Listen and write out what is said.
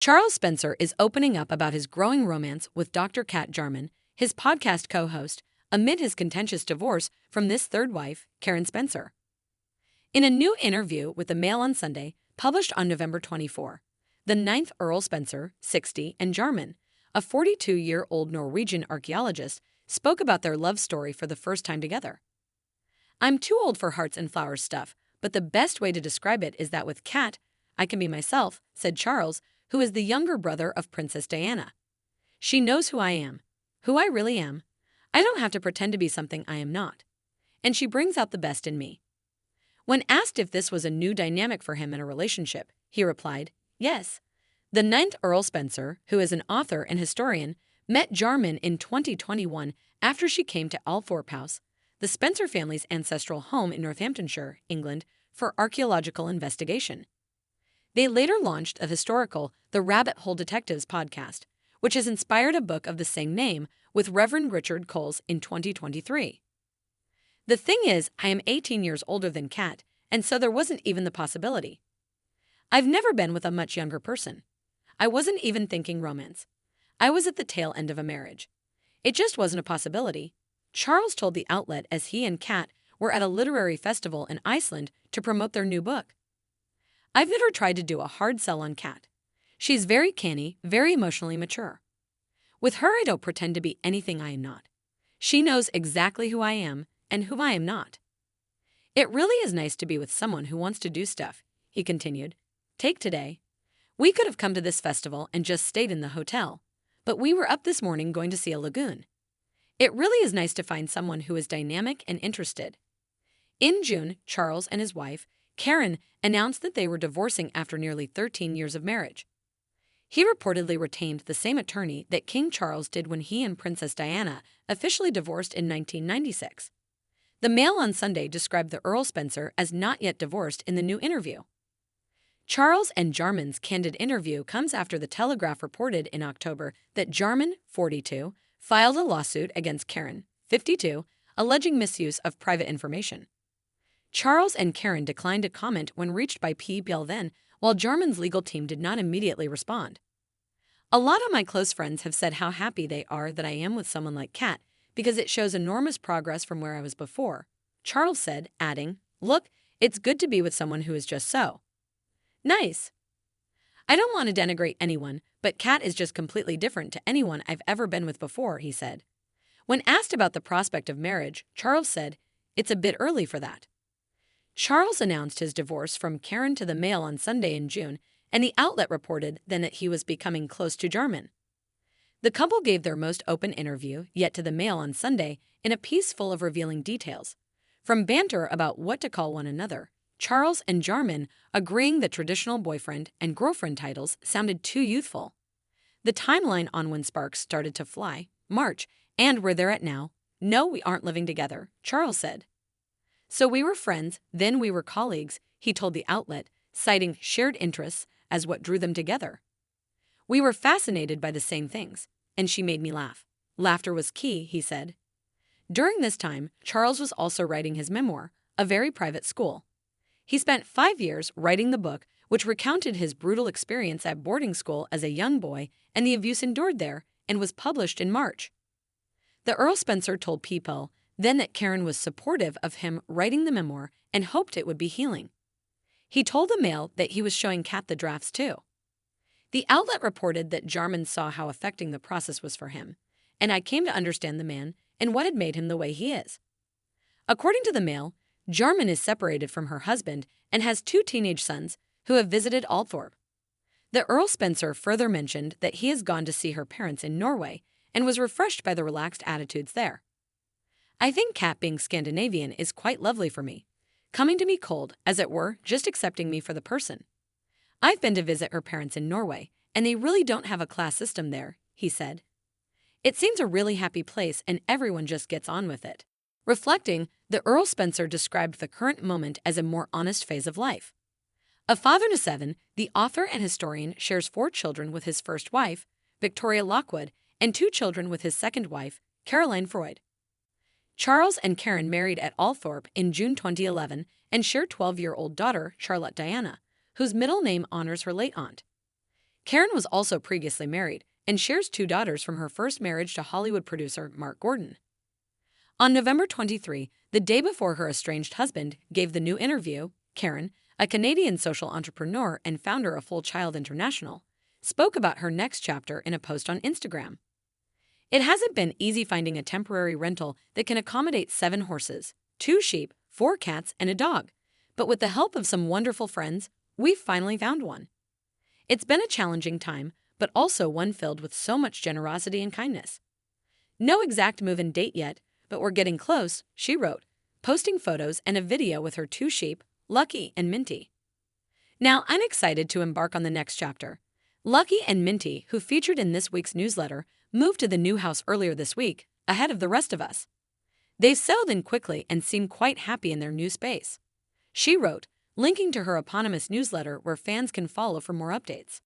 Charles Spencer is opening up about his growing romance with Dr. Kat Jarman, his podcast co-host, amid his contentious divorce from this third wife, Karen Spencer. In a new interview with the Mail on Sunday, published on November 24, the ninth Earl Spencer, 60, and Jarman, a 42-year-old Norwegian archaeologist, spoke about their love story for the first time together. "I'm too old for hearts and flowers stuff, but the best way to describe it is that with Kat, I can be myself," said Charles, who is the younger brother of Princess Diana. "She knows who I really am. I don't have to pretend to be something I am not. And she brings out the best in me." When asked if this was a new dynamic for him in a relationship, he replied, "Yes." The ninth Earl Spencer, who is an author and historian, met Jarman in 2021 after she came to Althorp House, the Spencer family's ancestral home in Northamptonshire, England, for archaeological investigation. They later launched a historical The Rabbit Hole Detectives podcast, which has inspired a book of the same name with Reverend Richard Coles in 2023. "The thing is, I am 18 years older than Kat, and so there wasn't even the possibility. I've never been with a much younger person. I wasn't even thinking romance. I was at the tail end of a marriage. It just wasn't a possibility," Charles told the outlet as he and Kat were at a literary festival in Iceland to promote their new book. "I've never tried to do a hard sell on Kat. She's very canny, very emotionally mature. With her, I don't pretend to be anything I am not. She knows exactly who I am and who I am not. It really is nice to be with someone who wants to do stuff," he continued. "Take today. We could have come to this festival and just stayed in the hotel, but we were up this morning going to see a lagoon. It really is nice to find someone who is dynamic and interested." In June, Charles and his wife, Karen, announced that they were divorcing after nearly 13 years of marriage. He reportedly retained the same attorney that King Charles did when he and Princess Diana officially divorced in 1996. The Mail on Sunday described the Earl Spencer as not yet divorced in the new interview. Charles and Jarman's candid interview comes after the Telegraph reported in October that Jarman, 42, filed a lawsuit against Karen, 52, alleging misuse of private information. Charles and Karen declined to comment when reached by P. Belden, while Jarman's legal team did not immediately respond. "A lot of my close friends have said how happy they are that I am with someone like Kat because it shows enormous progress from where I was before," Charles said, adding, "Look, it's good to be with someone who is just so nice. I don't want to denigrate anyone, but Kat is just completely different to anyone I've ever been with before," he said. When asked about the prospect of marriage, Charles said, "It's a bit early for that." Charles announced his divorce from Karen to the Mail on Sunday in June, and the outlet reported then that he was becoming close to Jarman. The couple gave their most open interview yet to the Mail on Sunday in a piece full of revealing details, from banter about what to call one another, Charles and Jarman agreeing that traditional boyfriend and girlfriend titles sounded too youthful. The timeline on when sparks started to fly, March, and where they're at now. "No, we aren't living together," Charles said. "So we were friends, then we were colleagues," he told the outlet, citing shared interests as what drew them together. "We were fascinated by the same things, and she made me laugh. Laughter was key," he said. During this time, Charles was also writing his memoir, A Very Private School. He spent 5 years writing the book, which recounted his brutal experience at boarding school as a young boy and the abuse endured there, and was published in March. The Earl Spencer told People then that Karen was supportive of him writing the memoir and hoped it would be healing. He told the Mail that he was showing Kat the drafts too. The outlet reported that Jarman saw how affecting the process was for him, and "I came to understand the man and what had made him the way he is." According to the Mail, Jarman is separated from her husband and has 2 teenage sons who have visited Althorp. The Earl Spencer further mentioned that he has gone to see her parents in Norway and was refreshed by the relaxed attitudes there. "I think Kat being Scandinavian is quite lovely for me, coming to me cold, as it were, just accepting me for the person. I've been to visit her parents in Norway, and they really don't have a class system there," he said. "It seems a really happy place and everyone just gets on with it." Reflecting, the Earl Spencer described the current moment as a more honest phase of life. A father to 7, the author and historian shares 4 children with his first wife, Victoria Lockwood, and 2 children with his second wife, Caroline Freud. Charles and Karen married at Althorp in June 2011 and share 12-year-old daughter Charlotte Diana, whose middle name honors her late aunt. Karen was also previously married and shares 2 daughters from her first marriage to Hollywood producer Mark Gordon. On November 23, the day before her estranged husband gave the new interview, Karen, a Canadian social entrepreneur and founder of Full Child International, spoke about her next chapter in a post on Instagram. It hasn't been easy finding a temporary rental that can accommodate 7 horses, 2 sheep, 4 cats, and a dog, but with the help of some wonderful friends, we've finally found one. It's been a challenging time, but also one filled with so much generosity and kindness. No exact move-in date yet, but we're getting close, she wrote, posting photos and a video with her 2 sheep, Lucky and Minty. Now I'm excited to embark on the next chapter. Lucky and Minty, who featured in this week's newsletter, moved to the new house earlier this week, ahead of the rest of us. They've settled in quickly and seem quite happy in their new space. She wrote, linking to her eponymous newsletter where fans can follow for more updates.